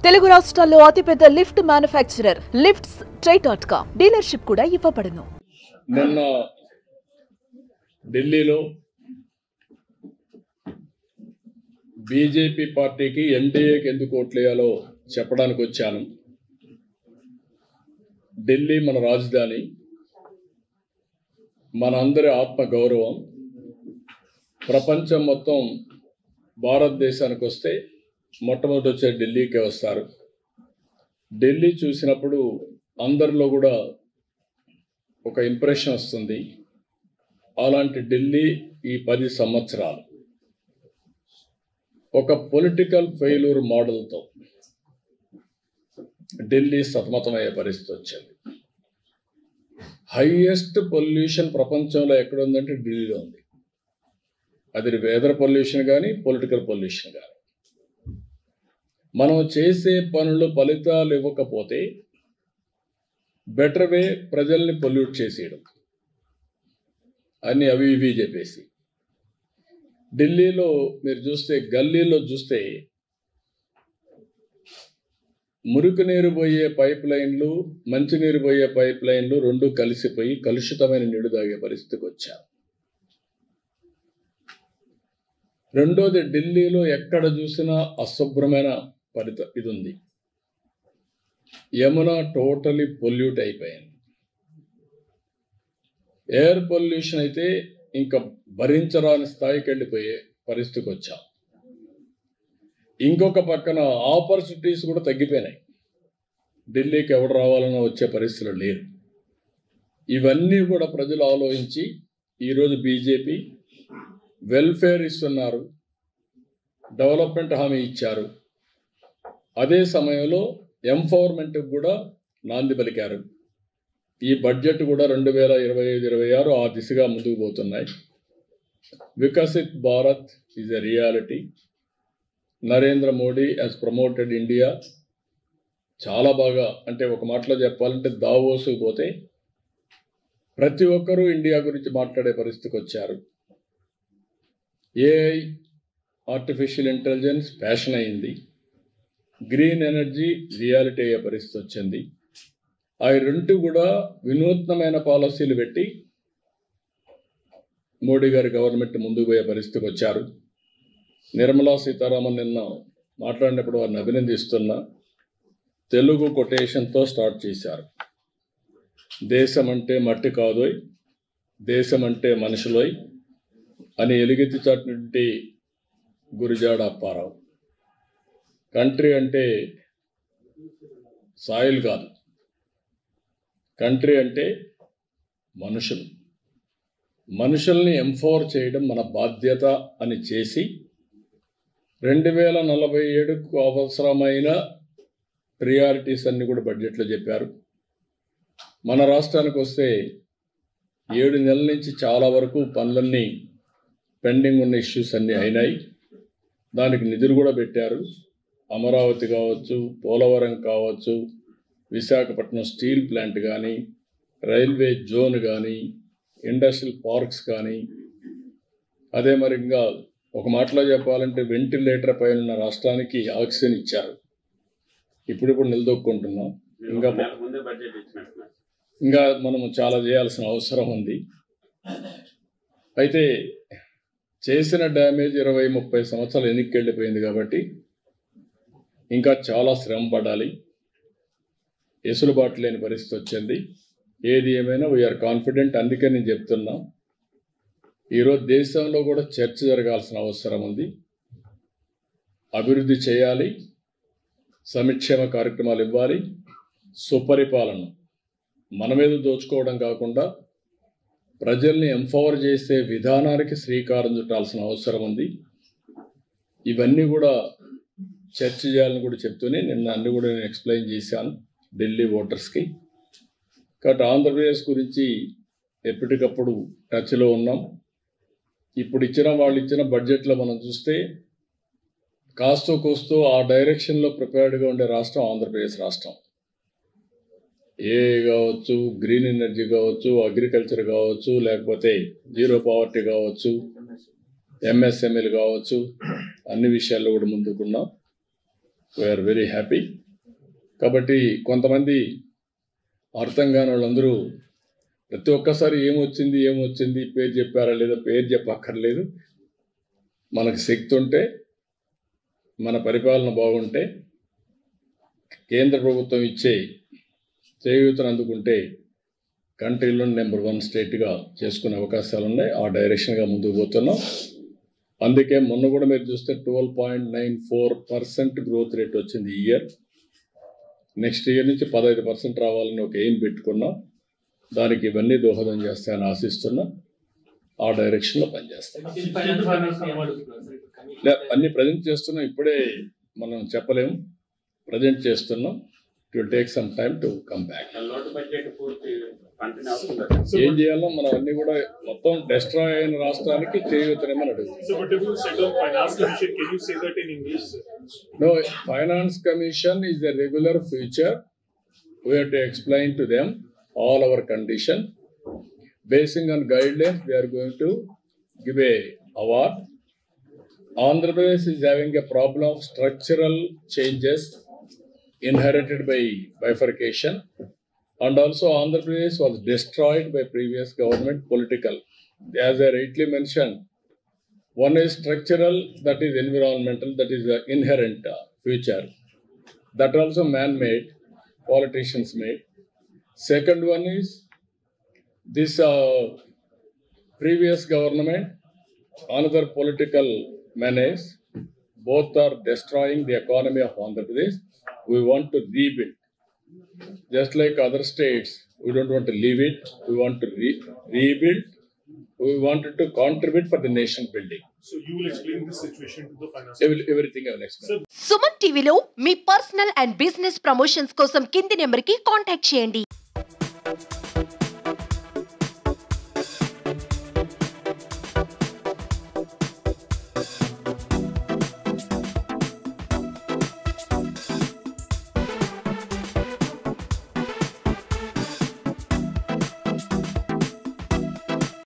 తెలుగు రాష్ట్రాల్లో అతిపెద్ద lift manufacturer lifts ట్రై.com dealership కూడా ఇవ్వబడును. నిన్న ఢిల్లీలో బీజేపీ పార్టీకి ఎన్డీఏకి ఎందుకు ఓట్లేయాలో చెప్పడానికి వచ్చాను. ఢిల్లీ మన రాజధాని, మన అందరి ఆత్మ గౌరవం. ప్రపంచం మొత్తం భారతదేశానికి వస్తే మొట్టమొదటి వచ్చే ఢిల్లీకే వస్తారు. ఢిల్లీ చూసినప్పుడు అందరిలో కూడా ఒక ఇంప్రెషన్ వస్తుంది. అలాంటి ఢిల్లీ ఈ 10 సంవత్సరాలు ఒక పొలిటికల్ ఫెయిల్యూర్ మోడల్తో ఢిల్లీ సతమతమయ్యే పరిస్థితి వచ్చింది. హైయెస్ట్ పొల్యూషన్ ప్రపంచంలో ఎక్కడ ఉందంటే ఢిల్లీలో ఉంది. అది వెదర్ పొల్యూషన్ కానీ పొలిటికల్ పొల్యూషన్ కానీ. మనం చేసే పనులు ఫలితాలు ఇవ్వకపోతే బెటర్ వే ప్రజల్ని పొల్యూట్ చేసేయడం, అన్ని అవి ఇవి చెప్పేసి. ఢిల్లీలో మీరు చూస్తే, గల్లీలో చూస్తే మురికి నీరు పోయే పైప్ లైన్లు, మంచినీరు పోయే పైప్ లైన్లు రెండు కలిసిపోయి కలుషితమైన నీరు తాగే పరిస్థితికి వచ్చారు. రెండోది, ఢిల్లీలో ఎక్కడ చూసినా అశుభ్రమైన ఇది ఉంది. యమున టోటలీ పొల్యూట్ అయిపోయింది. ఎయిర్ పొల్యూషన్ అయితే ఇంకా భరించరాని స్థాయికి వెళ్ళిపోయే పరిస్థితికి వచ్చాం. ఇంకొక పక్కన ఆపర్చునిటీస్ కూడా తగ్గిపోయినాయి. ఢిల్లీకి ఎవడు రావాలన్నా వచ్చే పరిస్థితులు లేరు. ఇవన్నీ కూడా ప్రజలు ఆలోచించి ఈరోజు బీజేపీ వెల్ఫేర్ ఇస్తున్నారు, డెవలప్మెంట్ హామీ ఇచ్చారు. అదే సమయంలో ఎంపవర్మెంట్కి కూడా నాంది పలికారు. ఈ బడ్జెట్ కూడా 2025-26 ఆ దిశగా ముందుకు పోతున్నాయి. Viksit Bharat is a reality. Narendra Modi has promoted India. చాలా బాగా, అంటే ఒక మాటలో చెప్పాలంటే దావోసుకు పోతే ప్రతి ఒక్కరూ ఇండియా గురించి మాట్లాడే పరిస్థితికి వచ్చారు. ఏఐ, ఆర్టిఫిషియల్ ఇంటెలిజెన్స్ ఫ్యాషన్ అయింది. గ్రీన్ ఎనర్జీ రియాలిటీ అయ్యే పరిస్థితి వచ్చింది. ఆ రెండు కూడా వినూత్నమైన పాలసీలు పెట్టి మోడీ గారి గవర్నమెంట్ ముందుకు పోయే పరిస్థితికి వచ్చారు. నిర్మలా సీతారామన్ నిన్న మాట్లాడినప్పుడు వారిని అభినందిస్తున్నా. తెలుగు కొటేషన్తో స్టార్ట్ చేశారు. దేశం అంటే మట్టి కాదోయ్, దేశం అంటే మనుషులోయ్ అని ఎలుగెత్తి చాటినటువంటి గురిజాడ అప్పారావు. కంట్రీ అంటే సాయిల్ కాదు, కంట్రీ అంటే మనుషులు. మనుషుల్ని ఎంపవర్ చేయడం మన బాధ్యత అని చేసి 2047కు అవసరమైన ప్రియారిటీస్ అన్ని కూడా బడ్జెట్లో చెప్పారు. మన రాష్ట్రానికి వస్తే 7 నెలల నుంచి చాలా వరకు పనులన్నీ పెండింగ్ ఉన్న ఇష్యూస్ అన్నీ అయినాయి. దానికి నిధులు కూడా పెట్టారు. అమరావతి కావచ్చు, పోలవరం కావచ్చు, విశాఖపట్నం స్టీల్ ప్లాంట్ కానీ, రైల్వే జోన్ కానీ, ఇండస్ట్రియల్ పార్క్స్ కానీ. అదే మరి ఇంకా ఒక మాటలో చెప్పాలంటే వెంటిలేటర్ పైన ఉన్న రాష్ట్రానికి ఆక్సిజన్ ఇచ్చారు. ఇప్పుడు నిలదొక్కుంటున్నాం. ఇంకా మనము చాలా చేయాల్సిన అవసరం ఉంది. అయితే చేసిన డ్యామేజ్ 20-30 సంవత్సరాలు వెనక్కి వెళ్ళిపోయింది కాబట్టి ఇంకా చాలా శ్రమ పడాలి. ఎసులుబాటు లేని పరిస్థితి వచ్చింది. ఏది ఏమైనా వీఆర్ కాన్ఫిడెంట్. అందుకే నేను చెప్తున్నా, ఈరోజు దేశంలో కూడా చర్చ జరగాల్సిన అవసరం ఉంది. అభివృద్ధి చేయాలి, సంక్షేమ కార్యక్రమాలు ఇవ్వాలి, సుపరిపాలన మన మీద దోచుకోవడం కాకుండా ప్రజల్ని ఎంపవర్ చేసే విధానానికి శ్రీకారం చుట్టాల్సిన అవసరం ఉంది. ఇవన్నీ కూడా చర్చ చేయాలని కూడా చెప్తూనే నిన్న అన్ని కూడా నేను ఎక్స్ప్లెయిన్ చేశాను ఢిల్లీ ఓటర్స్కి. కాబట్టి ఆంధ్రప్రదేశ్ గురించి ఎప్పటికప్పుడు టచ్లో ఉన్నాం. ఇప్పుడు వాళ్ళు ఇచ్చిన బడ్జెట్లో మనం చూస్తే కాస్తో కోస్తో ఆ డైరెక్షన్లో ప్రిపేర్డ్గా ఉండే రాష్ట్రం ఆంధ్రప్రదేశ్ రాష్ట్రం. ఏఐ కావచ్చు, గ్రీన్ ఎనర్జీ కావచ్చు, అగ్రికల్చర్ కావచ్చు, లేకపోతే జీరో పావర్టీ కావచ్చు, ఎంఎస్ఎంఈలు కావచ్చు, అన్ని విషయాల్లో కూడా ముందుకున్నాం. We are very happy. కాబట్టి కొంతమంది అర్థం కాని వాళ్ళందరూ ప్రతి ఒక్కసారి ఏమొచ్చింది పేరు చెప్పారా లేదా, పేరు చెప్పక్కర్లేదు. మనకు శక్తి ఉంటే, మన పరిపాలన బాగుంటే, కేంద్ర ప్రభుత్వం ఇచ్చే చేయూతను అందుకుంటే కంట్రీలో నెంబర్ 1 స్టేట్గా చేసుకునే అవకాశాలు ఉన్నాయి. ఆ డైరెక్షన్గా ముందుకు పోతున్నాం. అందుకే మొన్న కూడా మీరు చూస్తే 12.94% గ్రోత్ రేట్ వచ్చింది ఈ ఇయర్. నెక్స్ట్ ఇయర్ నుంచి 15% రావాలని ఒక ఎయిమ్ పెట్టుకున్నాం. దానికి ఇవన్నీ దోహదం చేస్తాయని ఆశిస్తున్నా. ఆ డైరెక్షన్లో పనిచేస్తాం. అన్ని ప్రజెంట్ చేస్తున్నాం. ఇప్పుడే మనం చెప్పలేము, ప్రజెంట్ చేస్తున్నాం. It will take some time to come back. ఏం చేయాలో మనం అన్ని కూడా మొత్తం డిస్ట్రాయ్ అయిన రాష్ట్రానికి చేయూతనేమని అడుగుతాం. No, Finance Commission is a regular feature. We have to explain to them all our condition. Basing on guidelines, we are going to give a award. Andhra Pradesh is having a problem of structural changes inherited by bifurcation, and also Andhra Pradesh was destroyed by previous government political. As I rightly mentioned, one is structural, that is environmental, that is the inherent feature. That also man-made, politicians made. Second one is this previous government, another political menace. Both are destroying the economy of Andhra Pradesh. We want to rebuild. Just like other states, we don't want to leave it. We want to rebuild. We wanted to contribute for the nation building. So you will explain this situation to the finance. Everything I will explain. Suman టీవీలో మీ personal and business promotions కోసం కింది నెంబర్కి contact చేయండి.